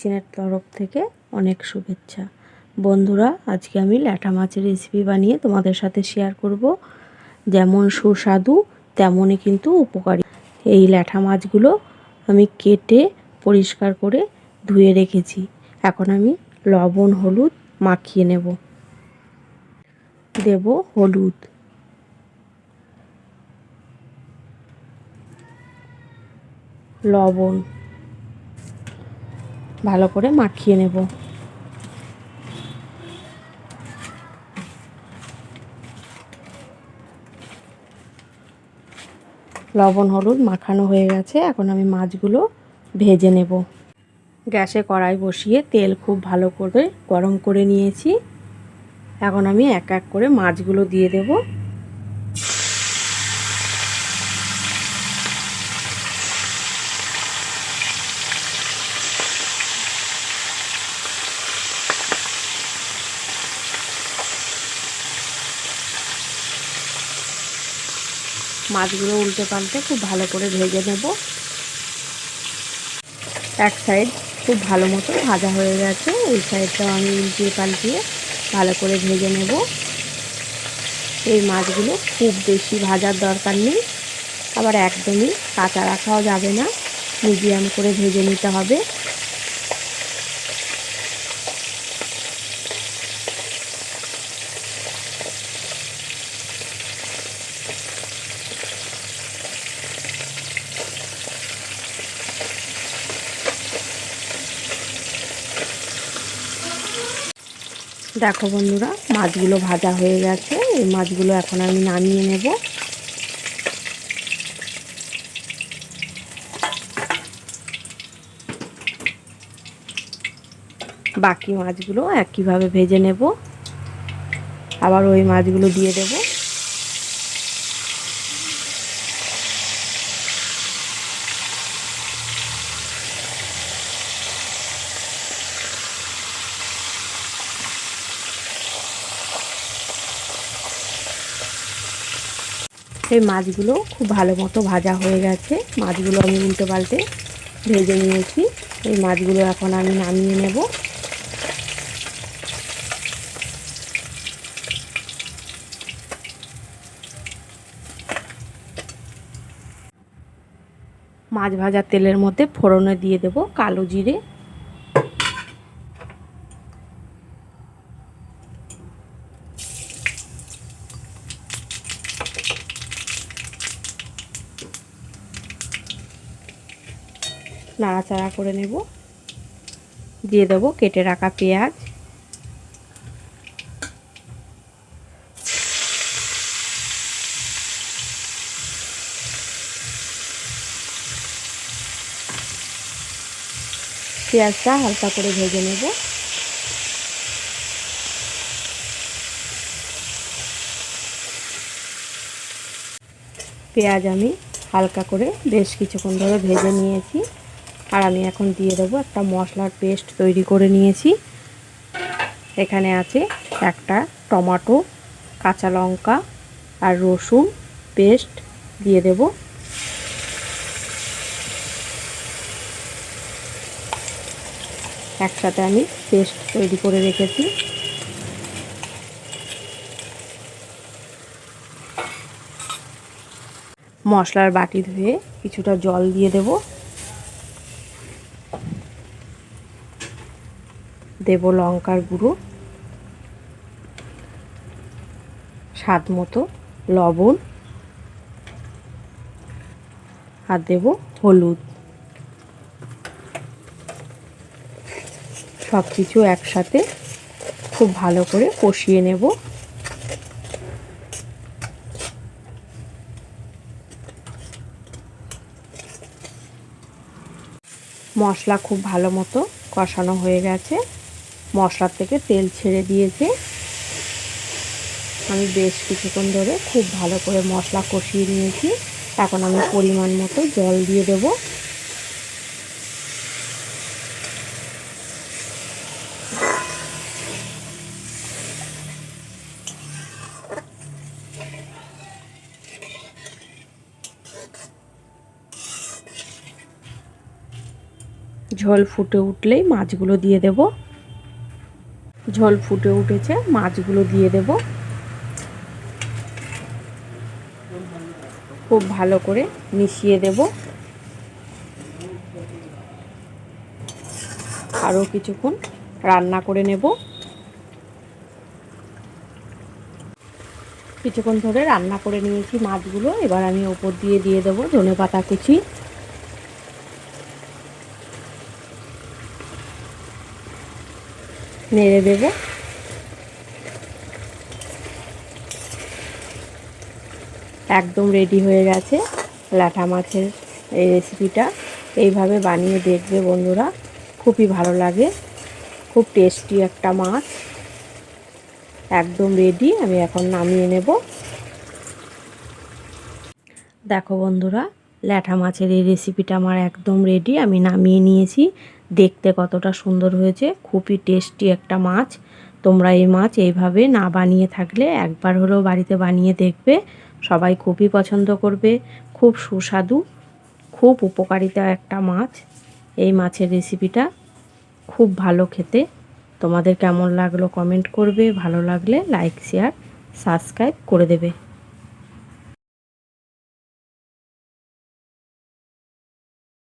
কিচেনের তরফ থেকে অনেক শুভেচ্ছা। বন্ধুরা, আজকে আমি ল্যাঠা মাছের রেসিপি বানিয়ে তোমাদের সাথে শেয়ার করব। যেমন সুস্বাদু তেমনই কিন্তু উপকারী। এই ল্যাঠা মাছগুলো আমি কেটে পরিষ্কার করে ধুয়ে রেখেছি। এখন আমি লবণ হলুদ মাখিয়ে নেব। দেব হলুদ, লবণ, ভালো করে মাখিয়ে নেব। লবণ হলুদ মাখানো হয়ে গেছে। এখন আমি মাছগুলো ভেজে নেব। গ্যাসে কড়াই বসিয়ে তেল খুব ভালো করে গরম করে নিয়েছি। এখন আমি এক এক করে মাছগুলো দিয়ে দেব। মাছগুলো উল্টে পাল্টে খুব ভালো করে ভেজে নেব। এক সাইড খুব ভালো মতো ভাজা হয়ে গেছে, এই সাইডটাও আমি উল্টিয়ে পাল্টিয়ে ভালো করে ভেজে নেব। এই মাছগুলো খুব বেশি ভাজার দরকার নেই, আবার একদমই কাঁচা রাখাও যাবে না, মিডিয়াম করে ভেজে নিতে হবে। দেখো বন্ধুরা, মাছগুলো ভাজা হয়ে গেছে। এই মাছগুলো এখন আমি নামিয়ে নেব। বাকি মাছগুলো একইভাবে ভেজে নেব। আবার ওই মাছগুলো দিয়ে দেব। এই মাছগুলো খুব ভালো মতো ভাজা হয়ে গেছে। মাছগুলো আমি উল্টে পাল্টে ভেজে নিয়েছি। এই মাছগুলো এখন আমি নামিয়ে নেব। মাছ ভাজার তেলের মধ্যে ফোড়নে দিয়ে দেব কালো জিরে, নাড়াচাড়া করে নেব। দিয়ে দেব কেটে রাখা পেঁয়াজ, পেঁয়াজটা হালকা করে ভেজে নেব। পেঁয়াজ আমি হালকা করে বেশ কিছুক্ষণ ধরে ভেজে নিয়েছি। আর আমি এখন দিয়ে দেবো একটা মশলার পেস্ট তৈরি করে নিয়েছি। এখানে আছে একটা টমেটো, কাঁচা লঙ্কা আর রসুন পেস্ট দিয়ে দেব। একসাথে আমি পেস্ট তৈরি করে রেখেছি। মশলার বাটি ধুয়ে কিছুটা জল দিয়ে দেব। দেব লঙ্কার গুঁড়ো, স্বাদ মতো লবণ আর দেব হলুদ। সব কিছু একসাথে খুব ভালো করে কষিয়ে নেব। মশলা খুব ভালো মতো কষানো হয়ে গেছে, মশলা থেকে তেল ছেড়ে দিয়েছে। আমি বেশ কিছুক্ষণ ধরে খুব ভালো করে মশলা কষিয়ে নিয়েছি। এখন আমি পরিমাণ মতো জল দিয়ে দেব। ঝোল ফুটে উঠলেই মাছগুলো দিয়ে দেব। ঝোল ফুটে উঠেছে, মাছগুলো দিয়ে দেব। খুব ভালো করে মিশিয়ে দেব। আরও কিছুক্ষণ রান্না করে নেব। কিছুক্ষণ ধরে রান্না করে নিয়েছি মাছগুলো। এবার আমি ওপর দিয়ে দেব ধনেপাতা কুচি। নেড়ে দেব। একদম রেডি হয়ে গেছে ল্যাঠা মাছের এই রেসিপিটা। এইভাবে বানিয়ে দেখবে বন্ধুরা, খুবই ভালো লাগে। খুব টেস্টি একটা মাছ। একদম রেডি, আমি এখন নামিয়ে নেব। দেখো বন্ধুরা, ল্যাঠা মাছের এই রেসিপিটা আমার একদম রেডি, আমি নামিয়ে নিয়েছি। দেখতে কতটা সুন্দর হয়েছে, খুবই টেস্টি একটা মাছ। তোমরা এই মাছ এইভাবে না বানিয়ে থাকলে একবার হলেও বাড়িতে বানিয়ে দেখবে, সবাই খুবই পছন্দ করবে। খুব সুস্বাদু, খুব উপকারিতা একটা মাছ। এই মাছের রেসিপিটা খুব ভালো খেতে। তোমাদের কেমন লাগলো কমেন্ট করবে, ভালো লাগলে লাইক শেয়ার সাবস্ক্রাইব করে দেবে।